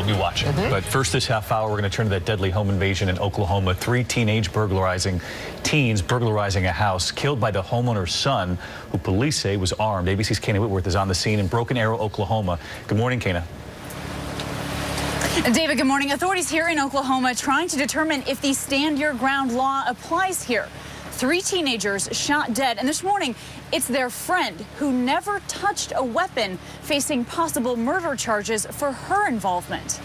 be watching. But first this half hour, we're going to turn to that deadly home invasion in Oklahoma. 3 teens burglarizing a house, killed by the homeowner's son, who police say was armed. ABC's Kana Whitworth is on the scene in Broken Arrow, Oklahoma. Good morning, Kana. David, good morning. Authorities here in Oklahoma trying to determine if the stand your ground law applies here. 3 teenagers shot dead, and this morning it's their friend who never touched a weapon facing possible murder charges for her involvement.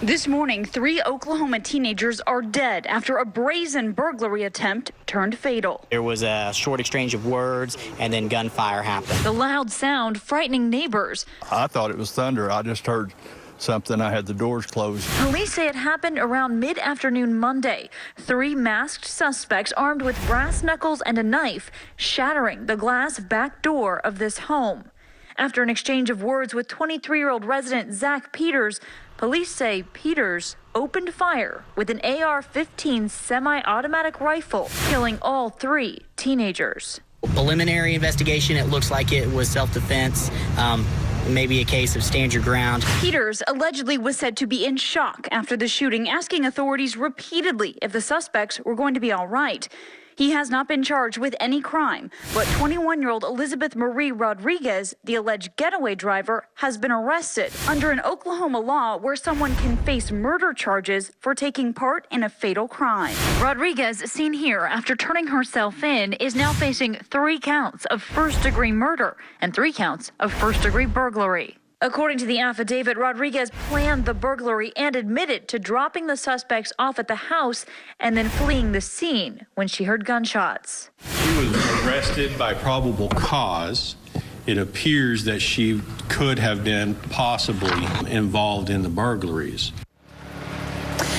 This morning, 3 Oklahoma teenagers are dead after a brazen burglary attempt turned fatal. There was a short exchange of words and then gunfire happened. The loud sound frightening neighbors. I thought it was thunder. I just heard something. I had the doors closed. Police say it happened around mid-afternoon Monday. 3 masked suspects armed with brass knuckles and a knife, shattering the glass back door of this home. After an exchange of words with 23-year-old resident Zach Peters, police say Peters opened fire with an AR-15 semi-automatic rifle, killing all 3 teenagers. Preliminary investigation, it looks like it was self-defense. Maybe a case of stand your ground. Peters allegedly was said to be in shock after the shooting, asking authorities repeatedly if the suspects were going to be all right. He has not been charged with any crime, but 21-year-old Elizabeth Marie Rodriguez, the alleged getaway driver, has been arrested under an Oklahoma law where someone can face murder charges for taking part in a fatal crime. Rodriguez, seen here after turning herself in, is now facing 3 counts of first-degree murder and 3 counts of first-degree burglary. According to the affidavit, Rodriguez planned the burglary and admitted to dropping the suspects off at the house and then fleeing the scene when she heard gunshots. She was arrested by probable cause. It appears that she could have been possibly involved in the burglaries.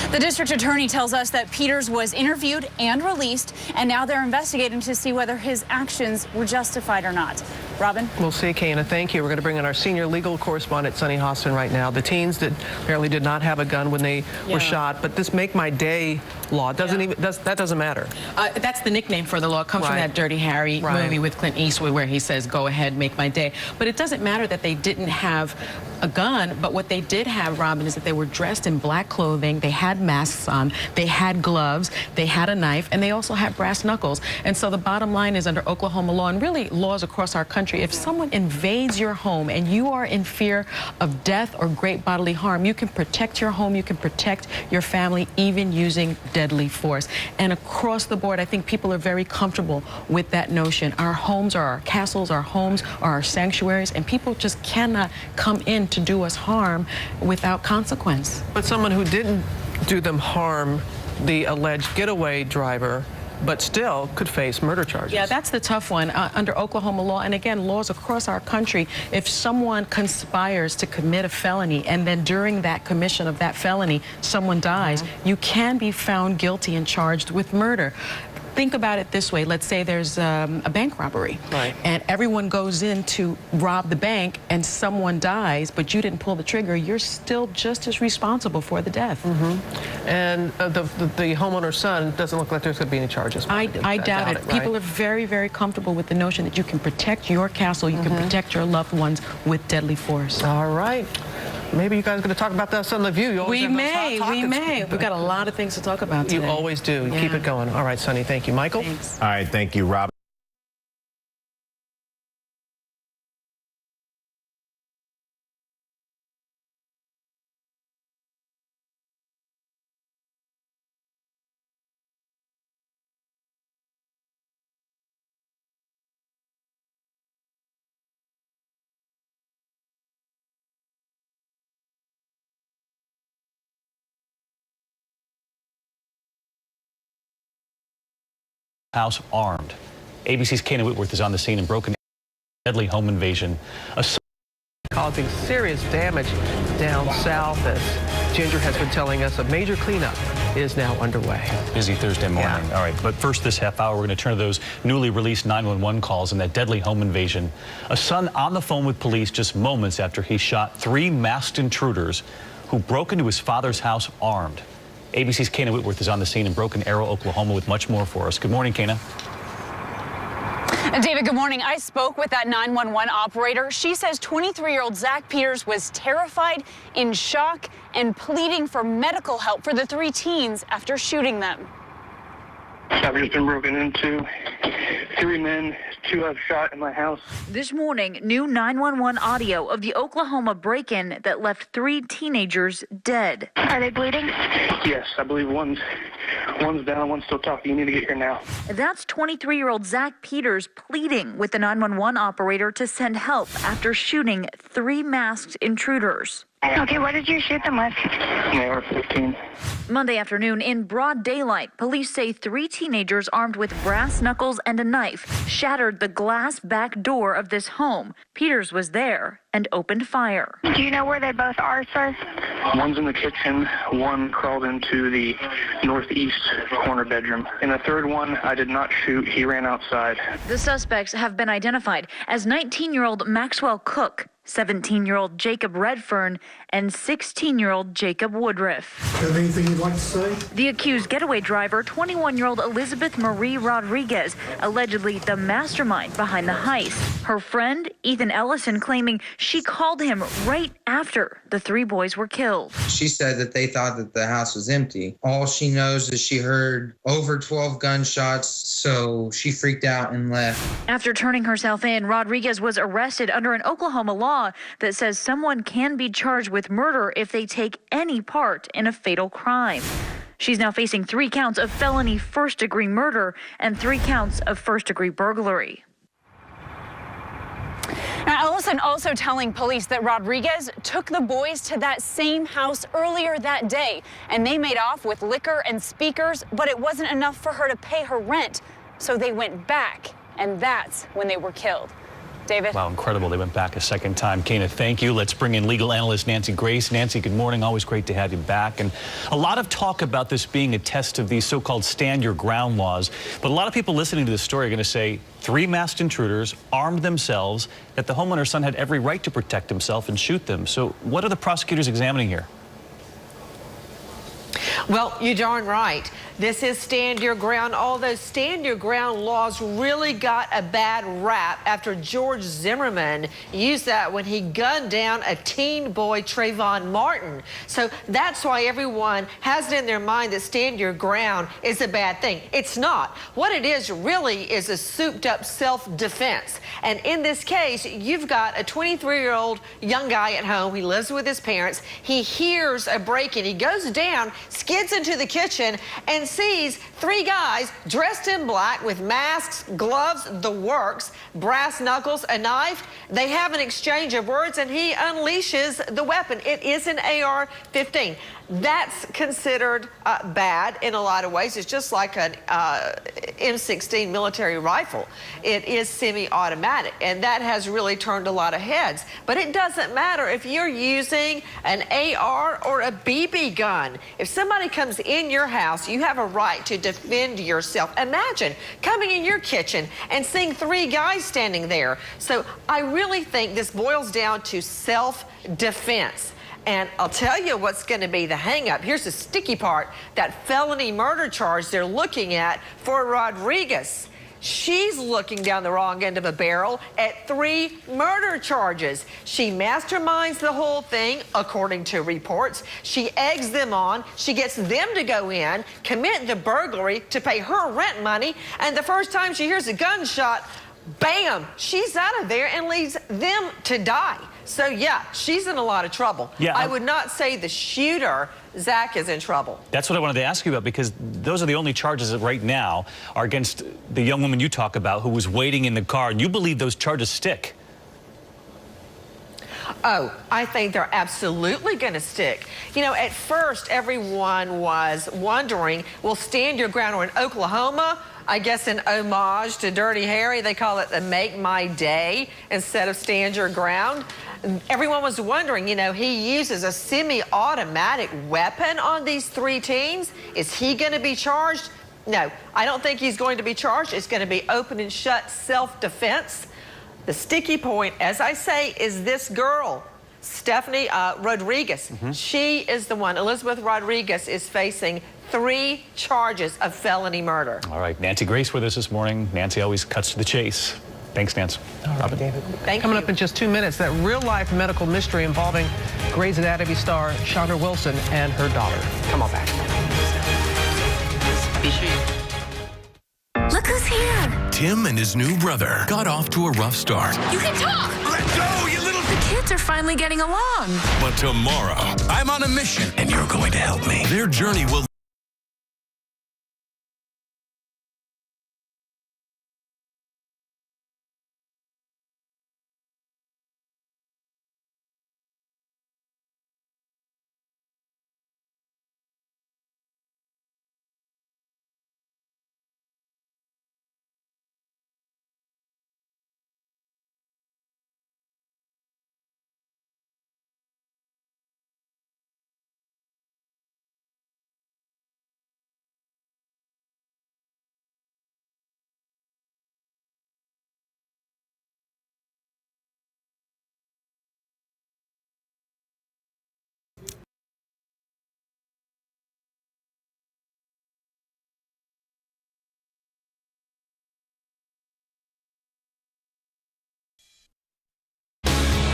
The district attorney tells us that Peters was interviewed and released, and now they're investigating to see whether his actions were justified or not. Robin? We'll see, Kana. Thank you. We're going to bring in our senior legal correspondent, Sunny Hostin, right now. The teens that apparently did not have a gun when they were shot, but this Make My Day law that doesn't matter. That's the nickname for the law. It comes from that Dirty Harry movie with Clint Eastwood where he says, go ahead, make my day. But it doesn't matter that they didn't have a gun, but what they did have, Robin, is that they were dressed in black clothing, they had masks on, they had gloves, they had a knife, and they also had brass knuckles. And so the bottom line is, under Oklahoma law, and really laws across our country, if someone invades your home and you are in fear of death or great bodily harm, you can protect your home, you can protect your family, even using deadly force. And across the board, I think people are very comfortable with that notion. Our homes are our castles, our homes are our sanctuaries, and people just cannot come in to do us harm without consequence. But someone who didn't do them harm, the alleged getaway driver, but still could face murder charges. Yeah, that's the tough one under Oklahoma law. And again, laws across our country, if someone conspires to commit a felony and then during that commission of that felony, someone dies, you can be found guilty and charged with murder. Think about it this way. Let's say there's a bank robbery, and everyone goes in to rob the bank and someone dies, but you didn't pull the trigger. You're still just as responsible for the death. And the homeowner's son doesn't look like there's going to be any charges. I doubt it. People are very, very comfortable with the notion that you can protect your castle, you can protect your loved ones with deadly force. All right. Maybe you guys are going to talk about this on The View. We may. We've got a lot of things to talk about today. You always do. Keep it going. All right, Sunny, thank you. Michael? Thanks. All right, thank you, Rob. House armed. ABC's Kana Whitworth is on the scene in Broken Arrow, deadly home invasion. Causing serious damage down south, as Ginger has been telling us. A major cleanup is now underway. Busy Thursday morning. All right, but first this half hour, we're going to turn to those newly released 911 calls and that deadly home invasion. A son on the phone with police just moments after he shot 3 masked intruders who broke into his father's house armed. ABC's Kana Whitworth is on the scene in Broken Arrow, Oklahoma with much more for us. Good morning, Kana. David, good morning. I spoke with that 911 operator. She says 23-year-old Zach Peters was terrified, in shock, and pleading for medical help for the 3 teens after shooting them. I've just been broken into. 3 men, 2 have shot in my house. This morning, new 911 audio of the Oklahoma break-in that left 3 teenagers dead. Are they bleeding? Yes, I believe one's down, one's still talking. You need to get here now. That's 23-year-old Zach Peters pleading with the 911 operator to send help after shooting 3 masked intruders. Okay, what did you shoot them with? An AR-15. Monday afternoon, in broad daylight, police say 3 teenagers armed with brass knuckles and a knife shattered the glass back door of this home. Peters was there and opened fire. Do you know where they both are, sir? One's in the kitchen, one crawled into the northeast corner bedroom. And the third one, I did not shoot. He ran outside. The suspects have been identified as 19-year-old Maxwell Cook, 17-year-old Jacob Redfern, and 16-year-old Jacob Woodruff. Have anything you'd like to say? The accused getaway driver, 21-year-old Elizabeth Marie Rodriguez, allegedly the mastermind behind the heist. Her friend, Ethan Ellison, claiming she called him right after the 3 boys were killed. She said that they thought that the house was empty. All she knows is she heard over 12 gunshots, so she freaked out and left. After turning herself in, Rodriguez was arrested under an Oklahoma law that says someone can be charged with murder if they take any part in a fatal crime. She's now facing 3 counts of felony first-degree murder and 3 counts of first-degree burglary. Now, Ellison also telling police that Rodriguez took the boys to that same house earlier that day, and they made off with liquor and speakers, but it wasn't enough for her to pay her rent, so they went back, and that's when they were killed. David? Wow, incredible. They went back a second time. Kana, thank you. Let's bring in legal analyst Nancy Grace. Nancy, good morning. Always great to have you back. And a lot of talk about this being a test of these so-called stand your ground laws. But a lot of people listening to this story are going to say 3 masked intruders armed themselves, that the homeowner's son had every right to protect himself and shoot them. So what are the prosecutors examining here? Well, you're darn right. This is stand your ground. All those stand your ground laws really got a bad rap after George Zimmerman used that when he gunned down a teen boy, Trayvon Martin. So that's why everyone has it in their mind that stand your ground is a bad thing. It's not. What it is really is a souped up self-defense. And in this case, you've got a 23-year-old young guy at home. He lives with his parents. He hears a break-in. He goes down, skids into the kitchen, and sees 3 guys dressed in black with masks, gloves, the works, brass knuckles, a knife. They have an exchange of words, and he unleashes the weapon. It is an AR-15. That's considered bad in a lot of ways. It's just like an M16 military rifle. It is semi-automatic, and that has really turned a lot of heads. But it doesn't matter if you're using an AR or a BB gun. If somebody comes in your house, you have a right to defend yourself. Imagine coming in your kitchen and seeing 3 guys standing there. So I really think this boils down to self-defense. And I'll tell you what's going to be the hang-up. Here's the sticky part, that felony murder charge they're looking at for Rodriguez. She's looking down the wrong end of a barrel at 3 murder charges. She masterminds the whole thing, according to reports. She eggs them on. She gets them to go in, commit the burglary to pay her rent money, and the first time she hears a gunshot, bam, she's out of there and leaves them to die. So, yeah, she's in a lot of trouble. Yeah, I would not say the shooter, Zach, is in trouble. That's what I wanted to ask you about, because those are the only charges that right now are against the young woman you talk about who was waiting in the car. And you believe those charges stick? Oh, I think they're absolutely going to stick. You know, at first, everyone was wondering, will stand your ground, or in Oklahoma, I guess in homage to Dirty Harry, they call it the Make My Day instead of Stand Your Ground. Everyone was wondering, you know, he uses a semi-automatic weapon on these 3 teens. Is he going to be charged? No, I don't think he's going to be charged. It's going to be open and shut self-defense. The sticky point, as I say, is this girl, Stephanie Rodriguez. She is the one. Elizabeth Rodriguez is facing 3 charges of felony murder. All right, Nancy Grace with us this morning. Nancy always cuts to the chase. Thanks, Nancy. Robin. David. Thank Coming you. up in just 2 minutes, that real-life medical mystery involving Grey's Anatomy star Chandra Wilson and her daughter. Come on back. Be sure Look who's here. Tim and his new brother got off to a rough start. You can talk. Let go, you little... The kids are finally getting along. But tomorrow, I'm on a mission, and you're going to help me. Their journey will...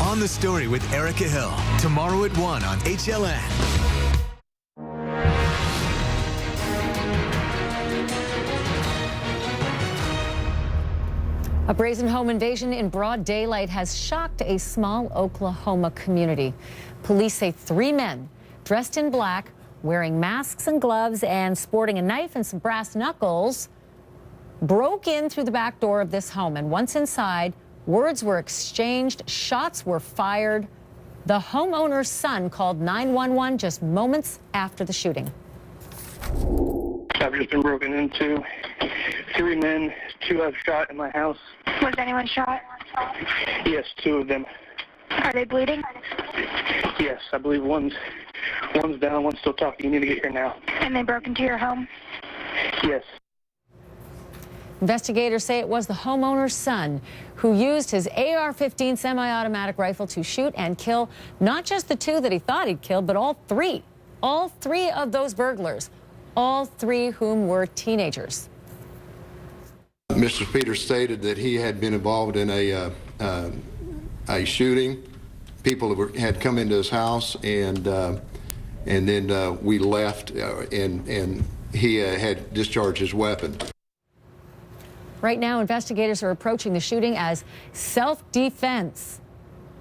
On the Story with Erica Hill, tomorrow at 1 on HLN. A brazen home invasion in broad daylight has shocked a small Oklahoma community. Police say 3 men dressed in black, wearing masks and gloves, and sporting a knife and some brass knuckles, broke in through the back door of this home. And once inside, words were exchanged, shots were fired. The homeowner's son called 911 just moments after the shooting. I've just been broken into. 3 men, 2 have shot in my house. Was anyone shot? Yes, 2 of them. Are they bleeding? Yes, I believe one's down, one's still talking. You need to get here now. And they broke into your home? Yes. Investigators say it was the homeowner's son who used his AR-15 semi-automatic rifle to shoot and kill not just the 2 that he thought he'd killed, but all 3. All 3 of those burglars, all 3 whom were teenagers. Mr. Peters stated that he had been involved in a shooting. People had come into his house, and then we left, and he had discharged his weapon. Right now, investigators are approaching the shooting as self-defense.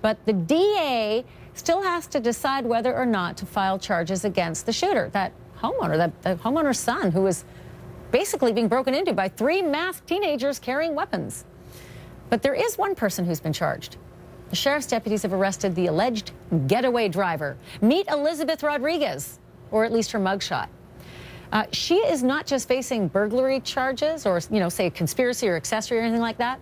But the DA still has to decide whether or not to file charges against the shooter, that homeowner, the homeowner's son, who was basically being broken into by 3 masked teenagers carrying weapons. But there is one person who's been charged. The sheriff's deputies have arrested the alleged getaway driver. Meet Elizabeth Rodriguez, or at least her mugshot. She is not just facing burglary charges or, say, a conspiracy or accessory or anything like that.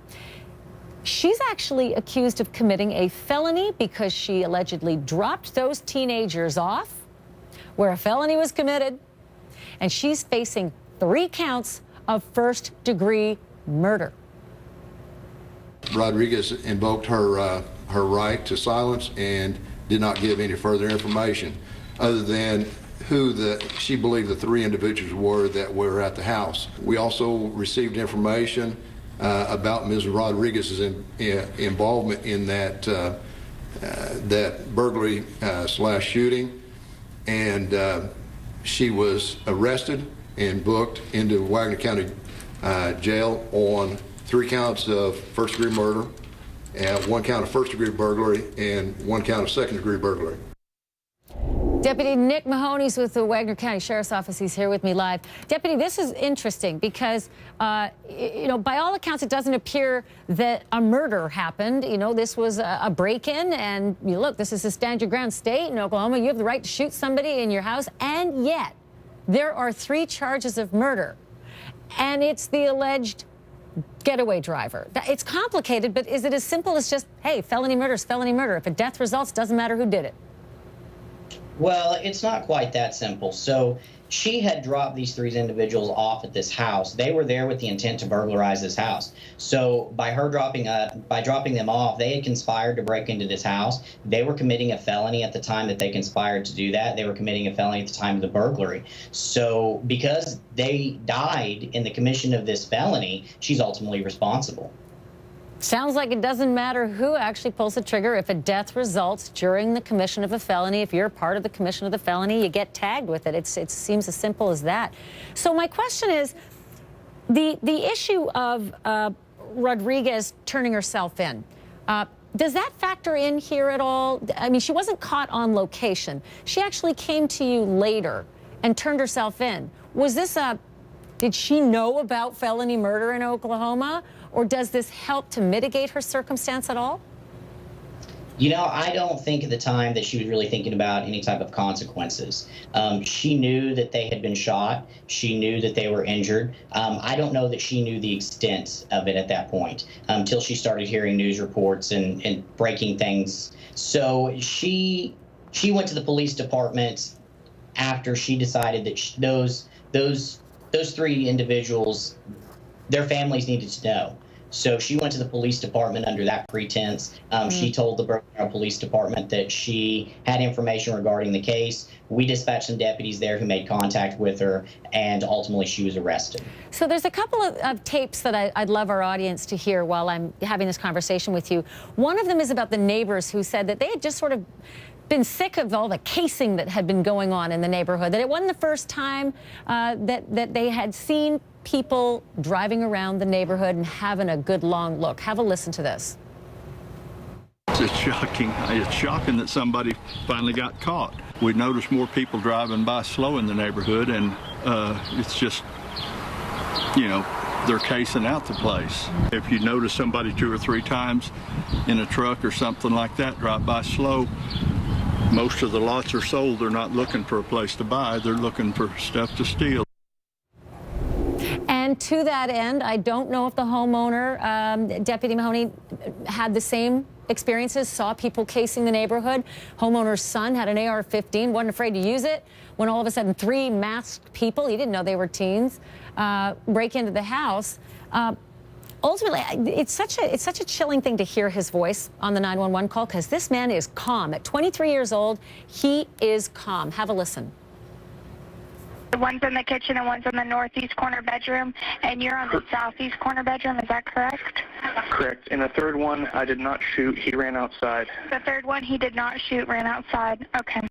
She's actually accused of committing a felony because she allegedly dropped those teenagers off where a felony was committed. And she's facing 3 counts of first-degree murder. Rodriguez invoked her right to silence and did not give any further information other than who she believed the 3 individuals were that were at the house. We also received information about Ms. Rodriguez's involvement in that burglary / shooting, and she was arrested and booked into Wagner County Jail on 3 counts of first-degree murder, and 1 count of first-degree burglary, and 1 count of second-degree burglary. Deputy Nick Mahoney's with the Wagner County Sheriff's Office. He's here with me live. Deputy, this is interesting because, by all accounts, it doesn't appear that a murder happened. This was a break-in, and look, this is a stand-your-ground state in Oklahoma. You have the right to shoot somebody in your house, and yet there are 3 charges of murder, and it's the alleged getaway driver. It's complicated, but is it as simple as just, hey, felony murder is felony murder? If a death results, doesn't matter who did it? Well, it's not quite that simple. So she had dropped these three individuals off at this house. They were there with the intent to burglarize this house. So by dropping them off, they had conspired to break into this house. They were committing a felony at the time that they conspired to do that. They were committing a felony at the time of the burglary. So because they died in the commission of this felony, she's ultimately responsible. Sounds like it doesn't matter who actually pulls the trigger. If a death results during the commission of a felony, if you're a part of the commission of the felony, you get tagged with it. It seems as simple as that. So my question is, the issue of Rodriguez turning herself in, does that factor in here at all? I mean, she wasn't caught on location. She actually came to you later and turned herself in. Was this did she know about felony murder in Oklahoma? Or does this help to mitigate her circumstance at all? You know, I don't think at the time that she was really thinking about any type of consequences. She knew that they had been shot. She knew that they were injured. I don't know that she knew the extent of it at that point until she started hearing news reports and breaking things. So she went to the police department after she decided that those three individuals, their families needed to know. So she went to the police department under that pretense. She told the Broken Arrow Police Department that she had information regarding the case. We dispatched some deputies there who made contact with her, and ultimately she was arrested. So there's a couple of tapes that I'd love our audience to hear while I'm having this conversation with you. One of them is about the neighbors who said that they had just sort of been sick of all the casing that had been going on in the neighborhood, that it wasn't the first time that they had seen people driving around the neighborhood and having a good long look. Have a listen to this. It's shocking. It's shocking that somebody finally got caught. We noticed more people driving by slow in the neighborhood, and it's just, you know, they're casing out the place. If you notice somebody 2 or 3 times in a truck or something like that drive by slow, most of the lots are sold. They're not looking for a place to buy. They're looking for stuff to steal. And to that end, I don't know if the homeowner, Deputy Mahoney, had the same experiences, saw people casing the neighborhood. Homeowner's son had an AR-15, wasn't afraid to use it, when all of a sudden 3 masked people, he didn't know they were teens, break into the house. Ultimately, it's such a chilling thing to hear his voice on the 911 call, because this man is calm. At 23 years old, he is calm. Have a listen. One's in the kitchen and one's in the northeast corner bedroom, and you're on the southeast corner bedroom, is that correct? Correct. And the third one, I did not shoot. He ran outside. The third one, he did not shoot, ran outside. Okay.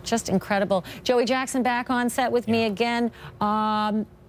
Just incredible. Joey Jackson back on set with me again.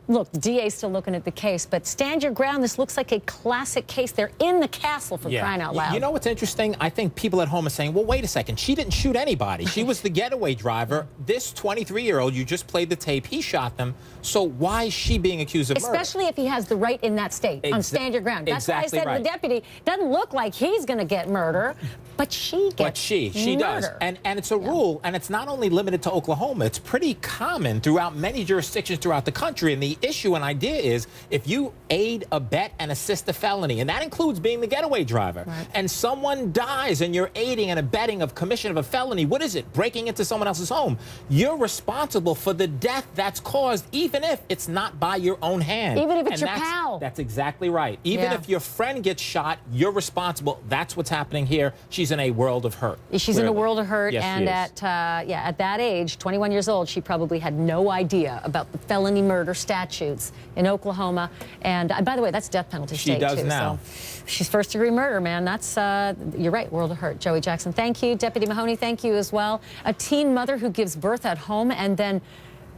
Look, the DA's still looking at the case, but stand your ground. This looks like a classic case. They're in the castle, for crying out loud. You know what's interesting? I think people at home are saying, well, wait a second. She didn't shoot anybody. She was the getaway driver. This 23-year-old, you just played the tape, he shot them. So why is she being accused of murder? Especially if he has the right in that state, on stand your ground. That's exactly why I said to the deputy, doesn't look like he's going to get murder, but she gets But she does. And it's a rule, and it's not only limited to Oklahoma. It's pretty common throughout many jurisdictions throughout the country. And the issue and idea is, if you aid, abet, and assist a felony, and that includes being the getaway driver, and someone dies and you're aiding and abetting of commission of a felony, what is it? Breaking into someone else's home. You're responsible for the death that's caused, even if it's not by your own hand. Even if it's your pal. That's exactly right. Even if your friend gets shot, you're responsible. That's what's happening here. She's in a world of hurt. She's in a world of hurt, yes, and at that age, 21 years old, she probably had no idea about the felony murder statutes in Oklahoma. And by the way, that's death penalty state, too. She does now. So she's first-degree murder, man. That's, you're right, world of hurt. Joey Jackson, thank you. Deputy Mahoney, thank you as well. A teen mother who gives birth at home and then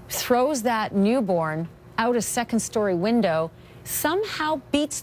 throws that newborn out a second-story window somehow beats